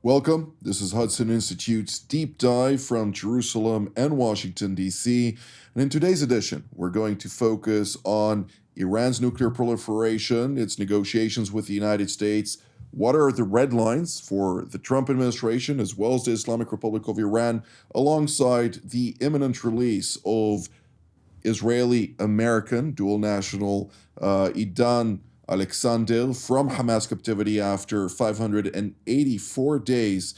Welcome. This is Hudson Institute's Deep Dive from Jerusalem and Washington, D.C. And in today's edition, we're going to focus on Iran's nuclear proliferation, its negotiations with the United States. What are the red lines for the Trump administration, as well as the Islamic Republic of Iran, alongside the imminent release of Israeli-American dual national Idan Alexander from Hamas captivity after 584 days.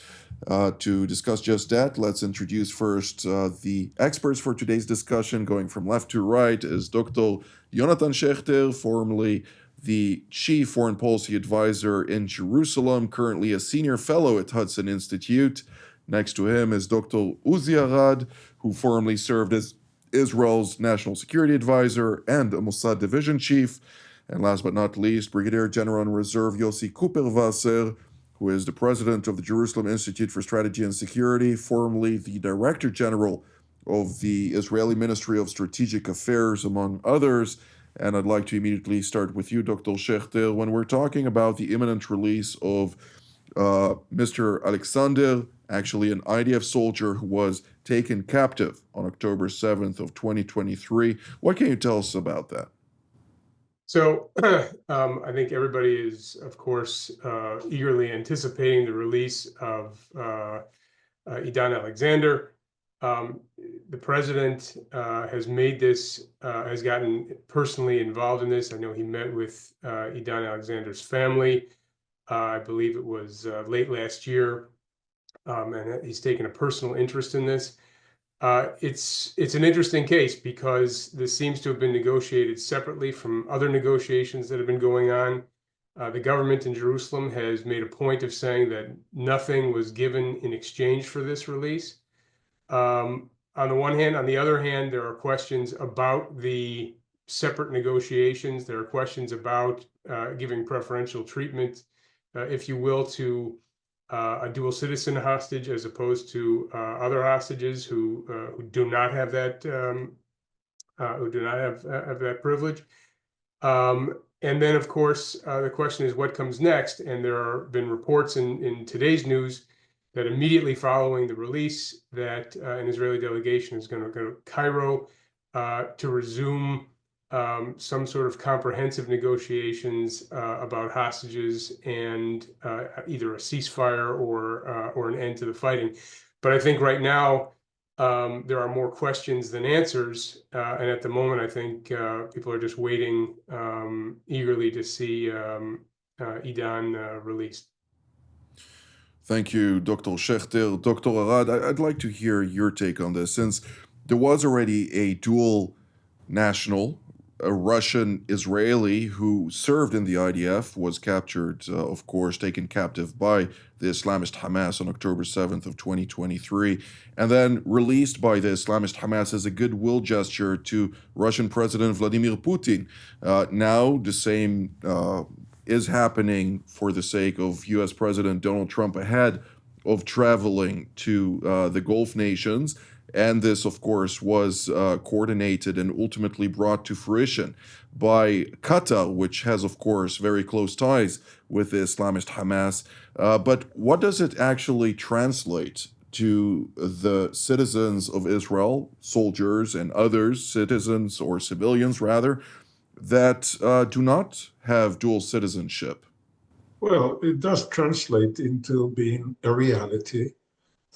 To discuss just that, let's introduce first the experts for today's discussion. Going from left to right is Dr. Jonathan Schechter, formerly the Chief Foreign Policy Advisor in Jerusalem, currently a Senior Fellow at Hudson Institute. Next to him is Dr. Uzi Arad, who formerly served as Israel's National Security Advisor and a Mossad Division Chief. And last but not least, Brigadier General in Reserve Yossi Cooper-Wasser, who is the president of the Jerusalem Institute for Strategy and Security, formerly the Director General of the Israeli Ministry of Strategic Affairs, among others. And I'd like to immediately start with you, Dr. Schechter. When we're talking about the imminent release of Mr. Alexander, actually an IDF soldier who was taken captive on October 7th of 2023, what can you tell us about that? So I think everybody is, of course, eagerly anticipating the release of Idan Alexander. The president has made this, has gotten personally involved in this. I know he met with Idan Alexander's family. I believe it was late last year, and he's taken a personal interest in this. It's an interesting case because this seems to have been negotiated separately from other negotiations that have been going on. The government in Jerusalem has made a point of saying that nothing was given in exchange for this release. On the one hand, on the other hand, there are questions about the separate negotiations. There are questions about giving preferential treatment, if you will, to a dual citizen hostage as opposed to other hostages who do not have that that privilege. And then, of course, the question is what comes next. And there have been reports in today's news that immediately following the release, that an Israeli delegation is going to go to Cairo to resume some sort of comprehensive negotiations about hostages and either a ceasefire or an end to the fighting. But I think right now there are more questions than answers, and at the moment I think people are just waiting eagerly to see Idan released. Thank you, Dr. Schechter. Dr. Arad, I'd like to hear your take on this, since there was already a dual national, a Russian Israeli who served in the IDF, was captured, of course, taken captive by the Islamist Hamas on October 7th of 2023, and then released by the Islamist Hamas as a goodwill gesture to Russian President Vladimir Putin. Now the same is happening for the sake of U.S. President Donald Trump ahead of traveling to the Gulf nations. And this, of course, was coordinated and ultimately brought to fruition by Qatar, which has, of course, very close ties with the Islamist Hamas. But what does it actually translate to the citizens of Israel, soldiers and others, citizens or civilians rather, that do not have dual citizenship? Well, it does translate into being a reality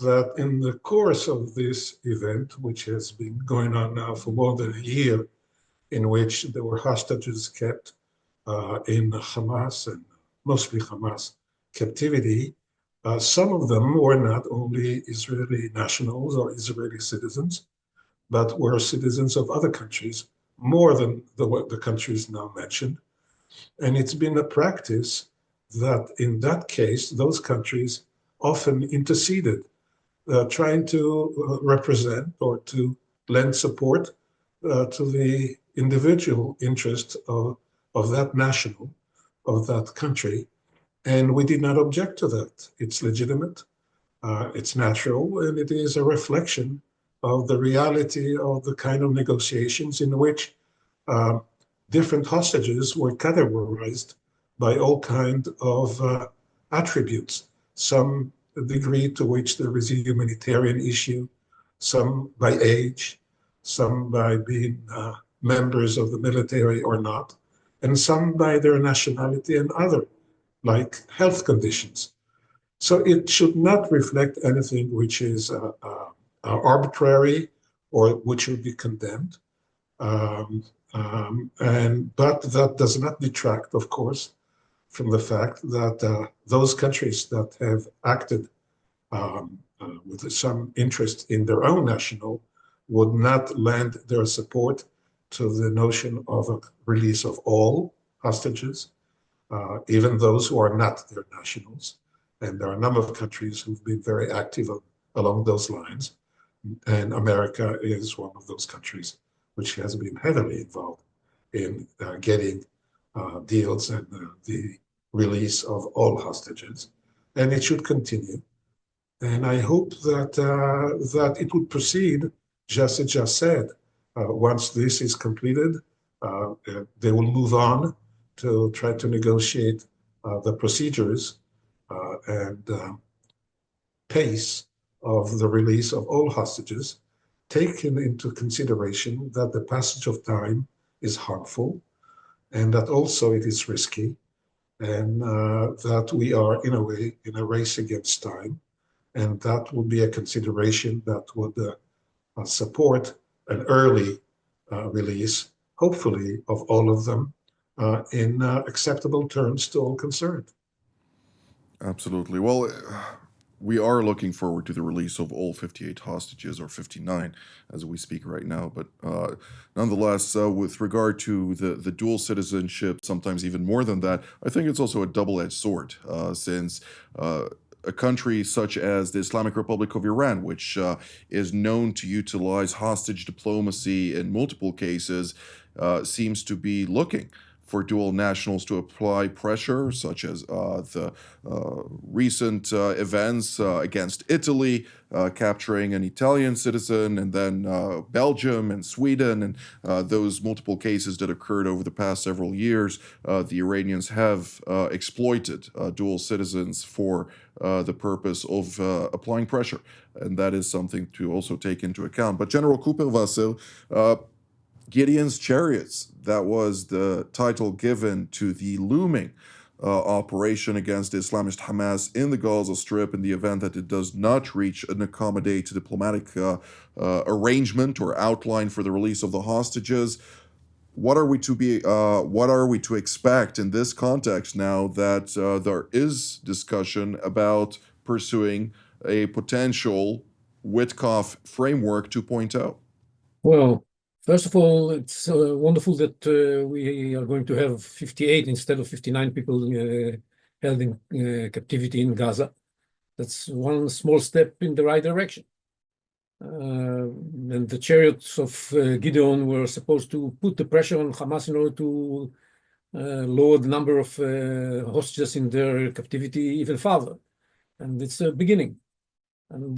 that in the course of this event, which has been going on now for more than a year, in which there were hostages kept in Hamas and mostly Hamas captivity, some of them were not only Israeli nationals or Israeli citizens, but were citizens of other countries, more than the countries now mentioned. And it's been a practice that in that case, those countries often interceded, trying to represent or to lend support to the individual interest of that national, of that country. And we did not object to that. It's legitimate, it's natural, and it is a reflection of the reality of the kind of negotiations in which different hostages were categorized by all kinds of attributes. Some the degree to which there is a humanitarian issue, some by age, some by being members of the military or not, and some by their nationality and other, like health conditions. So it should not reflect anything which is arbitrary or which should be condemned. But that does not detract, of course, from the fact that those countries that have acted with some interest in their own national would not lend their support to the notion of a release of all hostages, even those who are not their nationals. And there are a number of countries who've been very active along those lines. And America is one of those countries which has been heavily involved in getting deals and the release of all hostages. And it should continue. And I hope that it would proceed, just as just said. Once this is completed, they will move on to try to negotiate the procedures and pace of the release of all hostages, taking into consideration that the passage of time is harmful and that also it is risky, and that we are in a way in a race against time. And that would be a consideration that would support an early release, hopefully, of all of them in acceptable terms to all concerned. Absolutely. Well, we are looking forward to the release of all 58 hostages, or 59 as we speak right now. But nonetheless, with regard to the dual citizenship, sometimes even more than that, I think it's also a double-edged sword, since a country such as the Islamic Republic of Iran, which is known to utilize hostage diplomacy in multiple cases, seems to be looking for dual nationals to apply pressure, such as the recent events against Italy, capturing an Italian citizen, and then Belgium and Sweden, and those multiple cases that occurred over the past several years. The Iranians have exploited dual citizens for the purpose of applying pressure, and that is something to also take into account. But General Cooper, Vasil, Gideon's Chariots, that was the title given to the looming operation against the Islamist Hamas in the Gaza Strip in the event that it does not reach an accommodated diplomatic arrangement or outline for the release of the hostages. What are we to expect in this context now that there is discussion about pursuing a potential Witkoff framework 2.0? Well, first of all, it's wonderful that we are going to have 58 instead of 59 people held in captivity in Gaza. That's one small step in the right direction. And the chariots of Gideon were supposed to put the pressure on Hamas in order to lower the number of hostages in their captivity even further. And it's a beginning. And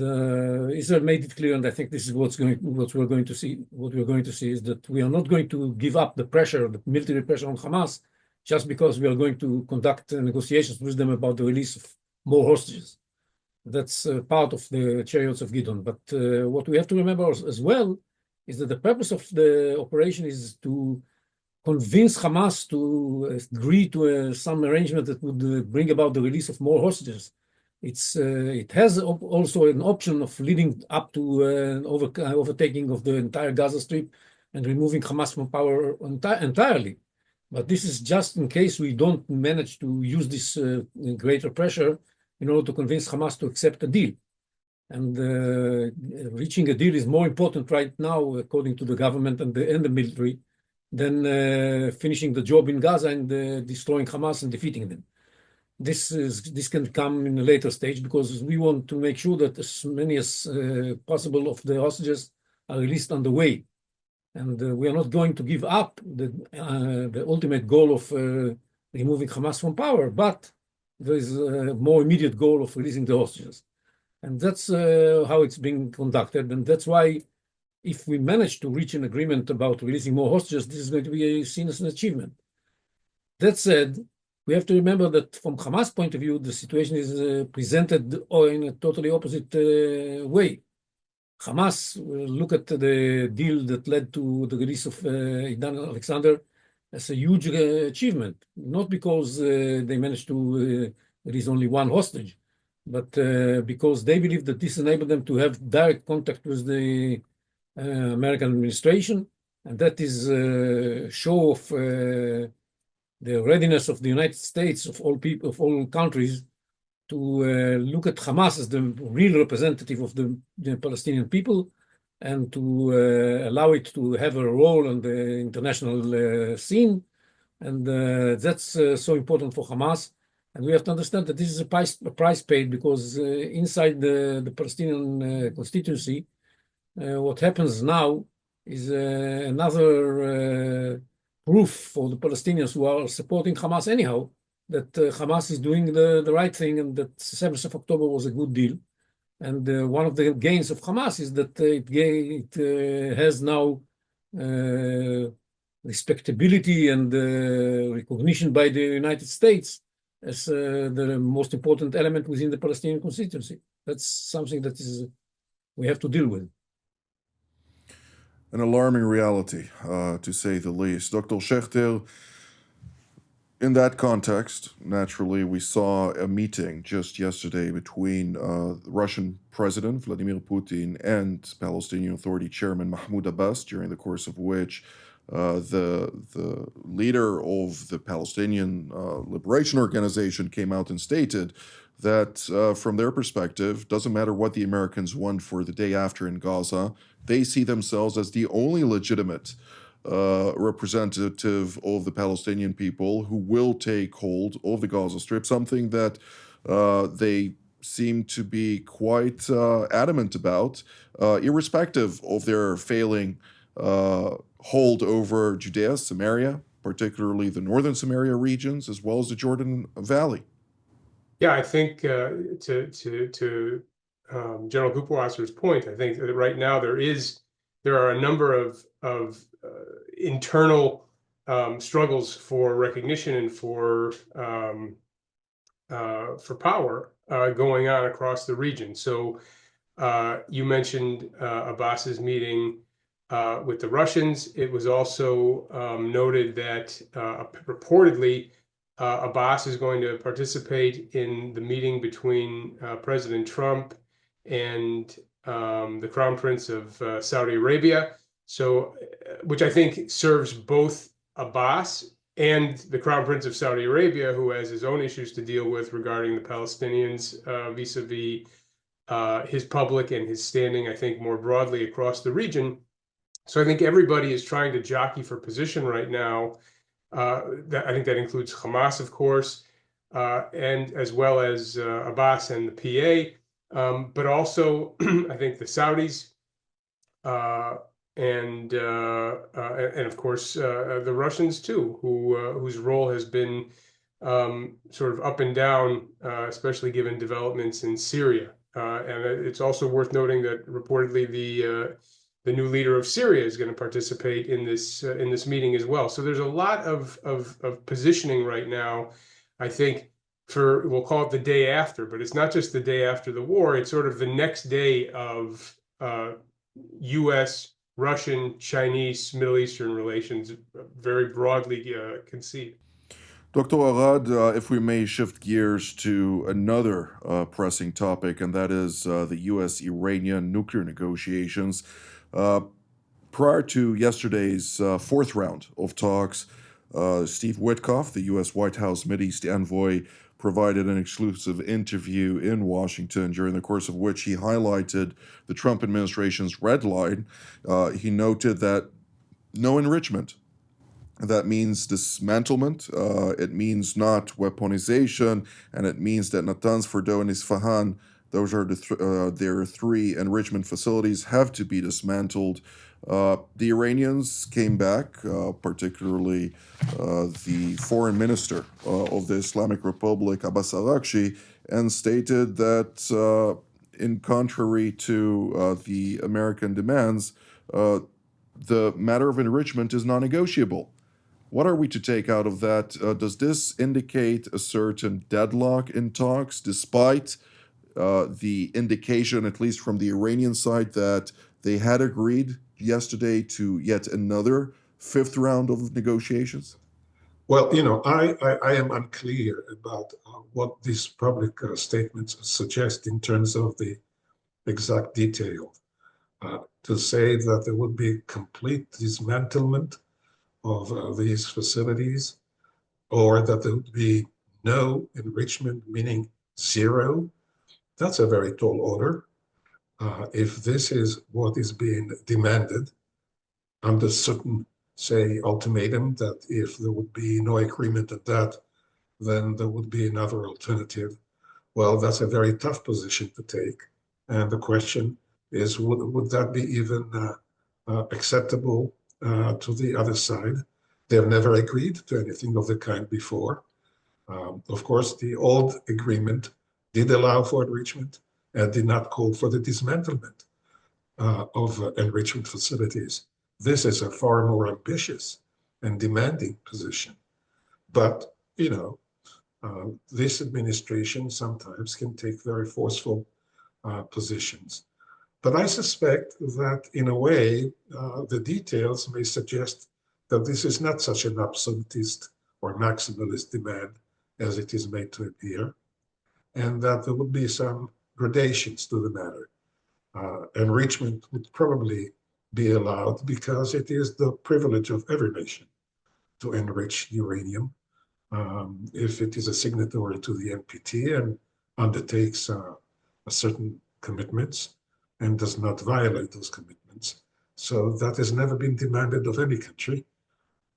Israel made it clear, and I think this is what we're going to see. What we're going to see is that we are not going to give up the pressure, the military pressure on Hamas, just because we are going to conduct negotiations with them about the release of more hostages. That's part of the chariots of Gideon. But what we have to remember as well is that the purpose of the operation is to convince Hamas to agree to some arrangement that would bring about the release of more hostages. It has also an option of leading up to an overtaking of the entire Gaza Strip and removing Hamas from power entirely. But this is just in case we don't manage to use this greater pressure in order to convince Hamas to accept a deal. And reaching a deal is more important right now, according to the government and the military, than finishing the job in Gaza and destroying Hamas and defeating them. This can come in a later stage because we want to make sure that as many as possible of the hostages are released on the way. And we are not going to give up the ultimate goal of removing Hamas from power, but there is a more immediate goal of releasing the hostages. And that's how it's being conducted. And that's why if we manage to reach an agreement about releasing more hostages, this is going to be seen as an achievement. That said, we have to remember that from Hamas point of view, the situation is presented in a totally opposite way. Hamas look at the deal that led to the release of Idan Alexander as a huge achievement, not because they managed to release only one hostage, but because they believe that this enabled them to have direct contact with the American administration, and that is a show of the readiness of the United States, of all people, of all countries, to look at Hamas as the real representative of the Palestinian people and to allow it to have a role on the international scene. And that's so important for Hamas. And we have to understand that this is a price paid because inside the Palestinian constituency, what happens now is another proof for the Palestinians who are supporting Hamas anyhow, that Hamas is doing the right thing and that 7th of October was a good deal. And one of the gains of Hamas is that it has now respectability and recognition by the United States as the most important element within the Palestinian constituency. That's something that we have to deal with. An alarming reality, to say the least. Dr. Schechter, in that context, naturally, we saw a meeting just yesterday between Russian President Vladimir Putin and Palestinian Authority Chairman Mahmoud Abbas, during the course of which the leader of the Palestinian Liberation Organization came out and stated that from their perspective, doesn't matter what the Americans want for the day after in Gaza, they see themselves as the only legitimate representative of the Palestinian people who will take hold of the Gaza Strip, something that they seem to be quite adamant about, irrespective of their failing hold over Judea, Samaria, particularly the northern Samaria regions, as well as the Jordan Valley. Yeah, I think to General Gupwasser's point, I think that right now there are a number of internal struggles for recognition and for power going on across the region. So you mentioned Abbas's meeting with the Russians. It was also noted that reportedly Abbas is going to participate in the meeting between President Trump and the Crown Prince of Saudi Arabia. So, which I think serves both Abbas and the Crown Prince of Saudi Arabia, who has his own issues to deal with regarding the Palestinians vis-a-vis his public and his standing, I think, more broadly across the region. So I think everybody is trying to jockey for position right now. I think that includes Hamas, of course, and as well as Abbas and the PA, but also I think the Saudis and of course the Russians too, whose role has been sort of up and down, especially given developments in Syria. And it's also worth noting that reportedly the new leader of Syria is going to participate in this meeting as well. So there's a lot of positioning right now, I think, for, we'll call it the day after, but it's not just the day after the war, it's sort of the next day of US, Russian, Chinese, Middle Eastern relations, very broadly conceived. Dr. Arad, if we may shift gears to another pressing topic, and that is the U.S.-Iranian nuclear negotiations. Prior to yesterday's fourth round of talks, Steve Witkoff, the U.S. White House Mideast envoy, provided an exclusive interview in Washington, during the course of which he highlighted the Trump administration's red line. He noted that no enrichment. That means dismantlement, it means not weaponization, and it means that Natanz, Fordo, and Isfahan, those are their three enrichment facilities, have to be dismantled. The Iranians came back, particularly the foreign minister of the Islamic Republic, Abbas Araghchi, and stated that in contrary to the American demands, the matter of enrichment is non-negotiable. What are we to take out of that? Does this indicate a certain deadlock in talks, despite the indication, at least from the Iranian side, that they had agreed yesterday to yet another fifth round of negotiations? Well, I am unclear about what these public statements suggest in terms of the exact detail. To say that there would be complete dismantlement of these facilities, or that there would be no enrichment, meaning zero, that's a very tall order. If this is what is being demanded under certain, say, ultimatum, that if there would be no agreement at that, then there would be another alternative. Well, that's a very tough position to take. And the question is, would that be even acceptable to the other side? They've never agreed to anything of the kind before. Of course, the old agreement did allow for enrichment and did not call for the dismantlement of enrichment facilities. This is a far more ambitious and demanding position. But, this administration sometimes can take very forceful positions. But I suspect that, in a way, the details may suggest that this is not such an absolutist or maximalist demand as it is made to appear, and that there would be some gradations to the matter. Enrichment would probably be allowed because it is the privilege of every nation to enrich uranium. If it is a signatory to the NPT and undertakes certain commitments and does not violate those commitments. So that has never been demanded of any country.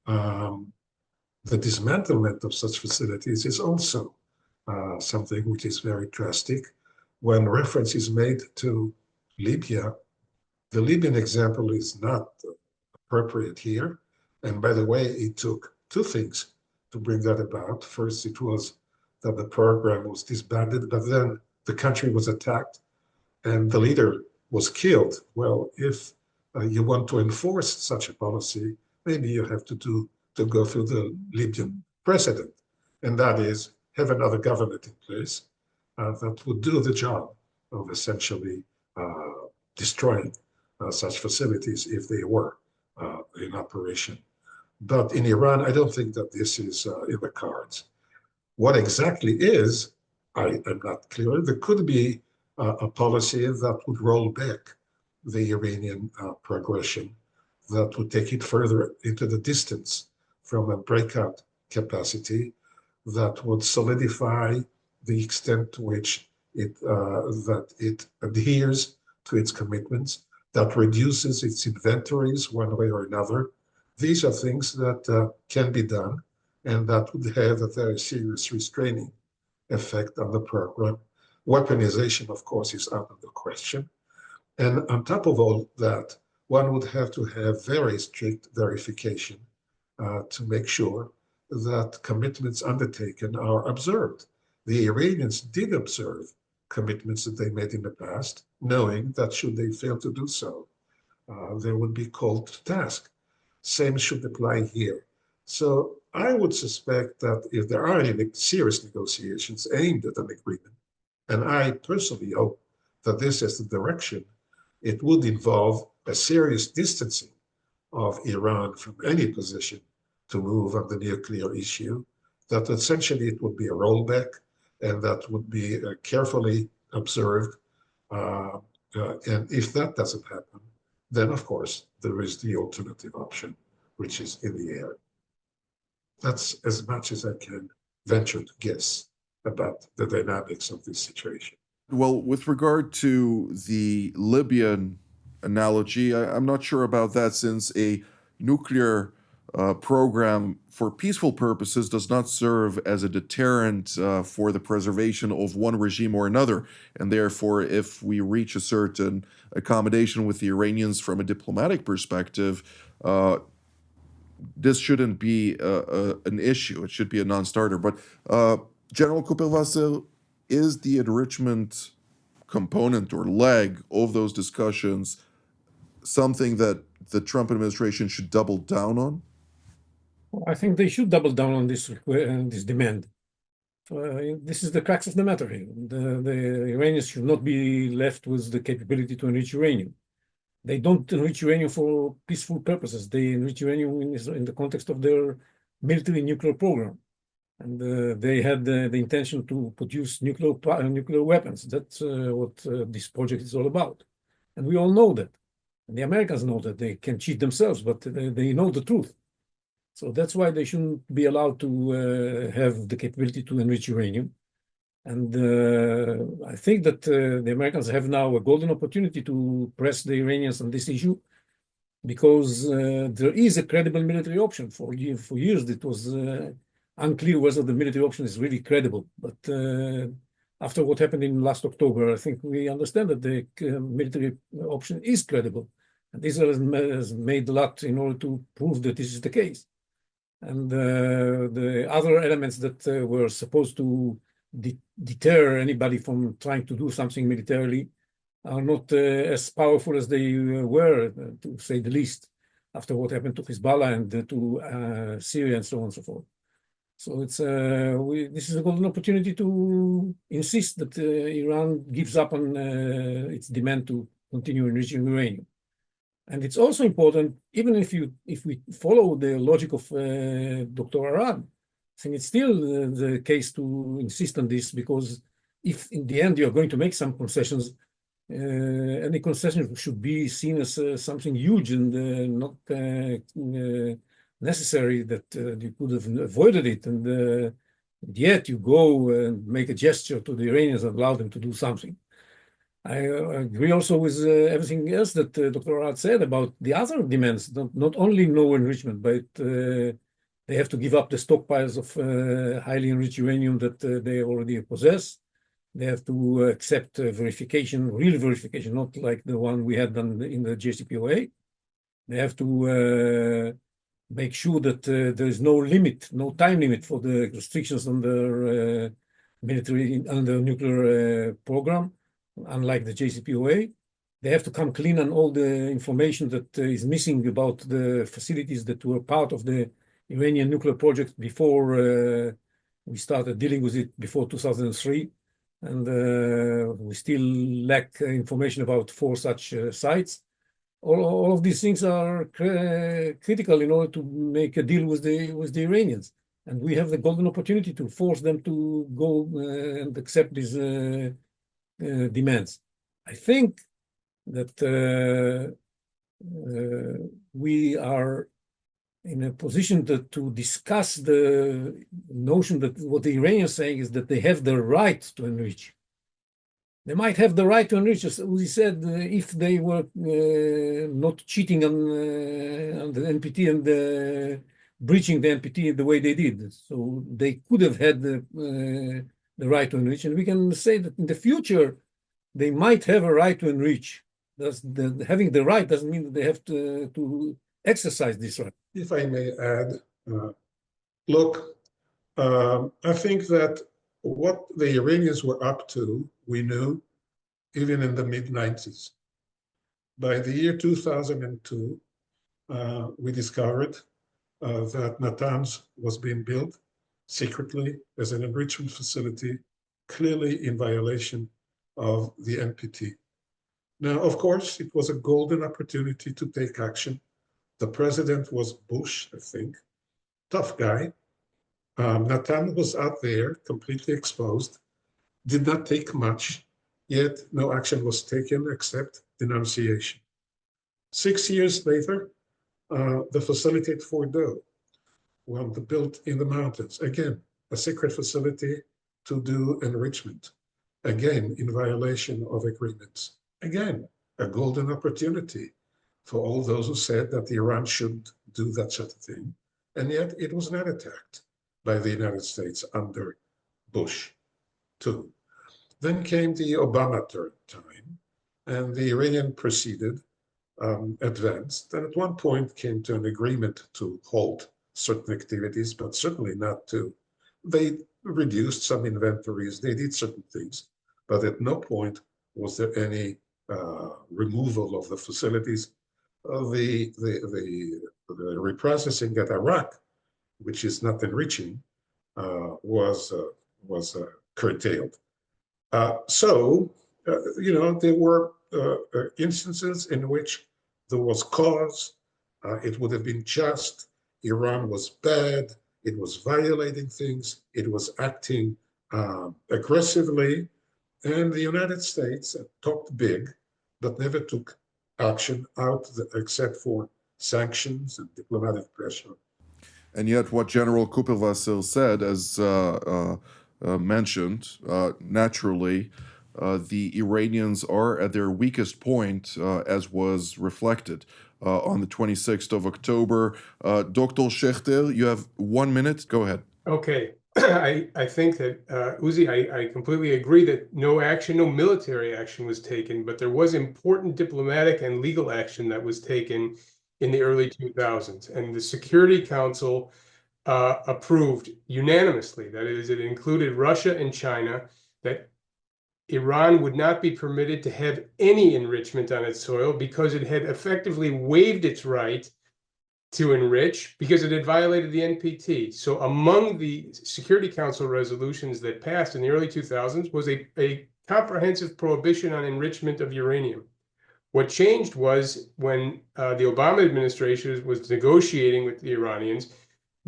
The dismantlement of such facilities is also something which is very drastic. When reference is made to Libya, the Libyan example is not appropriate here. And by the way, it took two things to bring that about. First, it was that the program was disbanded, but then the country was attacked and the leader was killed. Well, if you want to enforce such a policy, maybe you have to go through the Libyan precedent, and that is have another government in place that would do the job of essentially destroying such facilities if they were in operation. But in Iran, I don't think that this is in the cards. What exactly is, I am not clear. There could be a policy that would roll back the Iranian progression, that would take it further into the distance from a breakout capacity, that would solidify the extent to which that it adheres to its commitments, that reduces its inventories one way or another. These are things that can be done, and that would have a very serious restraining effect on the program. Weaponization, of course, is out of the question. And on top of all that, one would have to have very strict verification to make sure that commitments undertaken are observed. The Iranians did observe commitments that they made in the past, knowing that should they fail to do so, they would be called to task. Same should apply here. So I would suspect that if there are any serious negotiations aimed at an agreement, and I personally hope that this is the direction, it would involve a serious distancing of Iran from any position to move on the nuclear issue, that essentially it would be a rollback, and that would be carefully observed. And if that doesn't happen, then of course there is the alternative option, which is in the air. That's as much as I can venture to guess about the dynamics of this situation. Well, with regard to the Libyan analogy, I'm not sure about that, since a nuclear program for peaceful purposes does not serve as a deterrent for the preservation of one regime or another. And therefore, if we reach a certain accommodation with the Iranians from a diplomatic perspective, this shouldn't be an issue. It should be a non-starter. But General Kupelwasser, is the enrichment component or leg of those discussions something that the Trump administration should double down on? I think they should double down on this demand. This is the crux of the matter here. The Iranians should not be left with the capability to enrich uranium. They don't enrich uranium for peaceful purposes. They enrich uranium in the context of their military nuclear program. And they had the intention to produce nuclear weapons. That's what this project is all about. And we all know that. And the Americans know that. They can cheat themselves, but they know the truth. So that's why they shouldn't be allowed to have the capability to enrich uranium. And I think that the Americans have now a golden opportunity to press the Iranians on this issue, because there is a credible military option. For years, it was unclear whether the military option is really credible. But after what happened in last October, I think we understand that the military option is credible. And Israel has made a lot in order to prove that this is the case. And the other elements that were supposed to deter anybody from trying to do something militarily are not as powerful as they were, to say the least, after what happened to Hezbollah and to Syria and so on and so forth. So it's this is a golden opportunity to insist that Iran gives up on its demand to continue enriching uranium. And it's also important, even if we follow the logic of Dr. Arad, I think it's still the case to insist on this, because if in the end you're going to make some concessions, any concession should be seen as something huge and not necessary, that you could have avoided it. And yet you go and make a gesture to the Iranians and allow them to do something. I agree also with everything else that Dr. Arad said about the other demands, not only no enrichment, but they have to give up the stockpiles of highly enriched uranium that they already possess. They have to accept verification, real verification, not like the one we had done in the JCPOA. They have to make sure that there is no limit, no time limit for the restrictions on their military, on the nuclear program. Unlike the JCPOA, they have to come clean on all the information that is missing about the facilities that were part of the Iranian nuclear project before we started dealing with it before 2003. And we still lack information about 4 such sites. All of these things are critical in order to make a deal with the Iranians. And we have the golden opportunity to force them to go and accept these demands. I think that we are in a position to discuss the notion that what the Iranians are saying is that they have the right to enrich. They might have the right to enrich, as Uzi said, if they were not cheating on the NPT and breaching the NPT the way they did. So they could have had the right to enrich. And we can say that in the future, they might have a right to enrich. Having the right doesn't mean that they have to exercise this right. If I may add, look, I think that what the Iranians were up to, we knew even in the mid-90s. By the year 2002, we discovered that Natanz was being built secretly as an enrichment facility, clearly in violation of the NPT. Now, of course, it was a golden opportunity to take action. The president was Bush, I think, tough guy. Natan was out there, completely exposed, did not take much, yet no action was taken except denunciation. 6 years later, the facility at Fordo, built in the mountains, again, a secret facility to do enrichment, again, in violation of agreements. Again, a golden opportunity for all those who said that Iran shouldn't do that sort of thing, and yet it was not attacked by the United States under Bush, too. Then came the Obama time, and the Iranian proceeded, advanced, and at one point came to an agreement to halt certain activities, but certainly not to. They reduced some inventories, they did certain things, but at no point was there any removal of the facilities. The reprocessing at Iraq which is not enriching, was curtailed. There were instances in which there was cause. It would have been just. Iran was bad. It was violating things. It was acting aggressively. And the United States talked big, but never took action except for sanctions and diplomatic pressure. And yet, what General Kupelwasser said, as mentioned, naturally, the Iranians are at their weakest point, as was reflected on the 26th of October. Dr. Schechter, you have 1 minute. Go ahead. Okay. I think that, Uzi, I completely agree that no military action was taken, but there was important diplomatic and legal action that was taken in the early 2000s. And the Security Council approved unanimously, that is, it included Russia and China, that Iran would not be permitted to have any enrichment on its soil because it had effectively waived its right to enrich because it had violated the NPT. So among the Security Council resolutions that passed in the early 2000s was a comprehensive prohibition on enrichment of uranium. What changed was when the Obama administration was negotiating with the Iranians,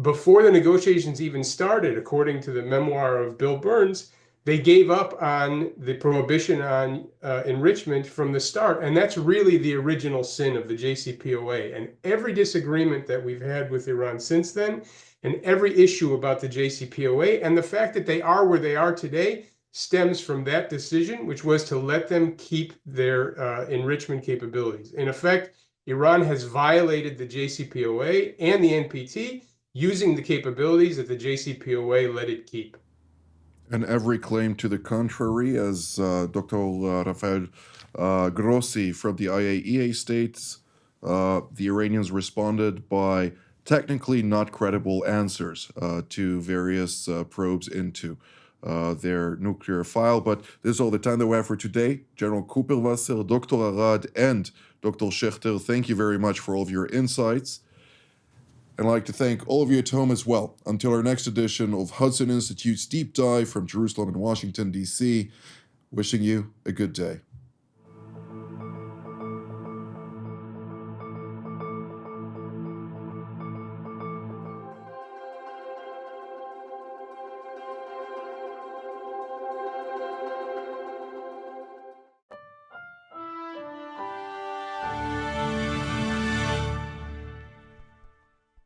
before the negotiations even started, according to the memoir of Bill Burns, they gave up on the prohibition on enrichment from the start. And that's really the original sin of the JCPOA. And every disagreement that we've had with Iran since then, and every issue about the JCPOA, and the fact that they are where they are today, stems from that decision, which was to let them keep their enrichment capabilities. In effect, Iran has violated the JCPOA and the NPT using the capabilities that the JCPOA let it keep. And every claim to the contrary, as Dr. Rafael Grossi from the IAEA states, the Iranians responded by technically not credible answers to various probes into their nuclear file. But this is all the time that we have for today. General Kupelwasser, Dr. Arad, and Dr. Schechter, thank you very much for all of your insights. And I'd like to thank all of you at home as well. Until our next edition of Hudson Institute's Deep Dive from Jerusalem and Washington, D.C., wishing you a good day.